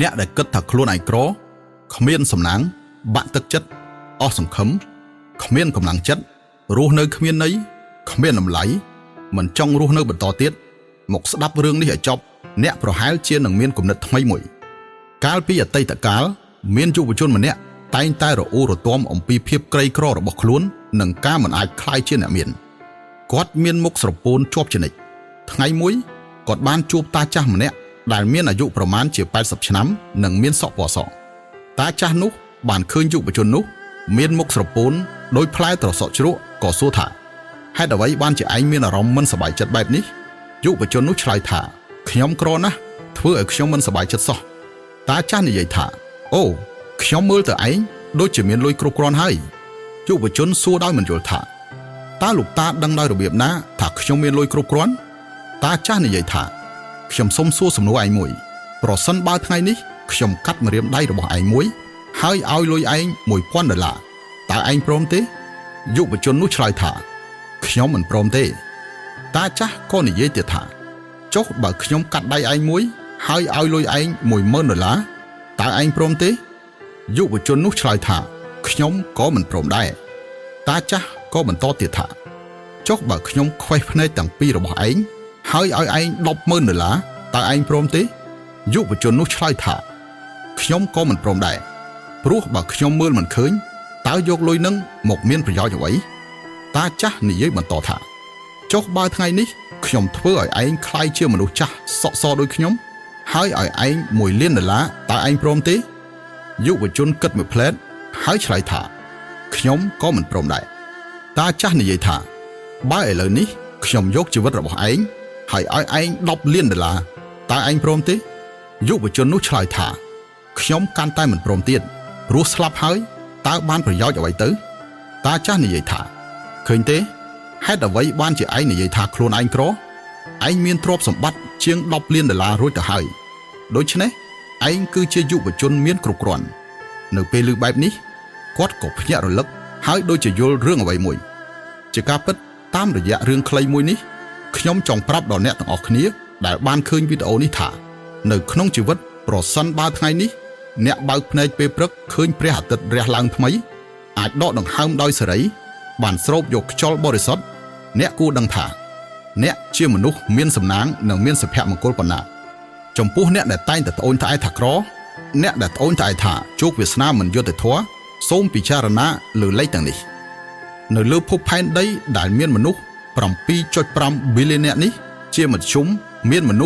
អ្នកដែលគិតថាខ្លួនឯងក្រគ្មានសំណាងបាក់ទឹកចិត្តអស់សង្ឃឹមគ្មានកម្លាំងចិត្តរស់នៅគ្មានន័យគ្មានតម្លៃមិនចង់រស់នៅបន្តទៀតមកស្ដាប់រឿងនេះឲ្យចប់អ្នកប្រហែលជានឹងមានគំនិតថ្មីមួយកាលពីអតីតកាលមានយុវជនម្នាក់តែងតែរអ៊ូរទាំអំពីភាពក្រីក្ររបស់ខ្លួននិងការមិនអាចក្លាយជាអ្នកមានគាត់មានមុខស្រពោនជាប់ជានិច្ចថ្ងៃមួយគាត់បានជួបតាចាស់ម្នាក់ដែលមានអាយុប្រមាណជា80ឆ្នាំនិងមានសក់ពណ៌សតាចាស់នោះបានឃើញយុវជននោះមានមុខស្រពោនដោយផ្លែត្រសក់ជ្រក់ក៏សួរថាហេតុអ្វីបានជាឯងមានអារម្មណ៍មិនសប្បាយចិត្តបែបនេះយុវជននោះឆ្លើយថាខ្ញុំក្រណាស់ធ្វើឲ្យខ្ញុំមិនសប្បាយចិត្តសោះតាចាស់និយាយថាអូខ្ញុំមើលទៅឯងដូចជាមានលុយគ្រប់គ្រាន់ហើយយុវជនសួរដោយមិនយល់ថាតើលោកតាដឹងដោយរបៀបណាថាខ្ញុំមានលុយគ្រប់គ្រាន់តាចាស់និយាយថាខ្ញុំសុំសួរសំណួរឯងមួយប្រសិនបើថ្ងៃនេះខ្ញុំកាត់ម្រាមដៃរបស់ឯងមួយហើយឲ្យលុយឯង$1000តើឯងព្រមទេយុវជននោះឆ្លើយថាខ្ញុំមិនព្រមទេតាចាស់ក៏និយាយទៀតថាចុះបើខ្ញុំកាត់ដៃឯងមួយហើយឲ្យលុយឯង$10000តើឯងព្រមទេយុវជននោះឆ្លើយថាខ្ញុំក៏មិនព្រមដែរតាចាស់ក៏បន្តទៀតថាចុះបើខ្ញុំខ្វេះភ្នែកទាំងពីររបស់ឯងហើយឲ្យឯង$100000តើឯងព្រមទេយុវជននោះឆ្លើយថាខ្ញុំក៏មិនព្រមដែរព្រោះបើខ្ញុំមើលមិនឃើញតើយកលុយនឹងមកមានប្រយោជន៍អ្វីតាចាស់និយាយបន្តថាចុះបើថ្ងៃនេះខ្ញុំធ្វើឲ្យឯងคล้ายជាមនុស្សចាស់សក់សដូចខ្ញុំហើយឲ្យឯង$1,000,000តើឯងព្រមទេយុវជនគិតមួយផ្លែតហើយឆ្លើយថាខ្ញុំក៏មិនព្រមដែរតាចាស់និយាយថាបើឥឡូវនេះខ្ញុំយកជីវិតរបស់ឯងហើយឲ្យឯង$10,000,000តើឯងព្រមទេយុវជននោះឆ្លើយថាខ្ញុំកាន់តែមិនព្រមទៀតព្រោះស្លាប់ហើយតើបានប្រយោជន៍អ្វីទៅតាចាស់និយាយថាឃើញទេហេតុអ្វីបានជាឯងនិយាយថាខ្លួនឯងក្រឯងមានទ្រព្យសម្បត្តិជាង$10,000,000រួចទៅហើយដូច្នេះឯងគឺជាយុវជនមានគ្រប់គ្រាន់នៅពេលឮបែបនេះគាត់ក៏ភ្ញាក់រលឹកហើយដូចជាយល់រឿងអ្វីមួយជាការពិតតាមរយៈរឿងខ្លីមួយនេះខ្ញុំចង់ប្រាប់ដល់អ្នកទាំងអស់គ្នាដែលបានឃើញវីដេអូនេះថានៅក្នុងជីវិតប្រសិនបើថ្ងៃនេះអ្នកបើកភ្នែកពេលព្រឹកឃើញព្រះអាទិត្យរះឡើងថ្មីអាចដកដង្ហើមដោយសេរីបានស្រូបយកខ្យល់បរិសុទ្ធអ្នកគួរដឹងថាអ្នកជាមនុស្សមានសំណាងនិងមានសុភមង្គលប៉ុណ្ណាចំពោះអ្នកដែលតែងតែត្អូញត្អែថាក្រអ្នកដែលត្អូញត្អែថាជោគវាសនាមិនយុត្តិធម៌សូមពិចារណាលើលេខទាំងនេះនៅលើភពផែនដីដែលមានមនុស្ស7.5 ប៊ីលាននាក់នេះជាមធ្យមមានមនុស្ស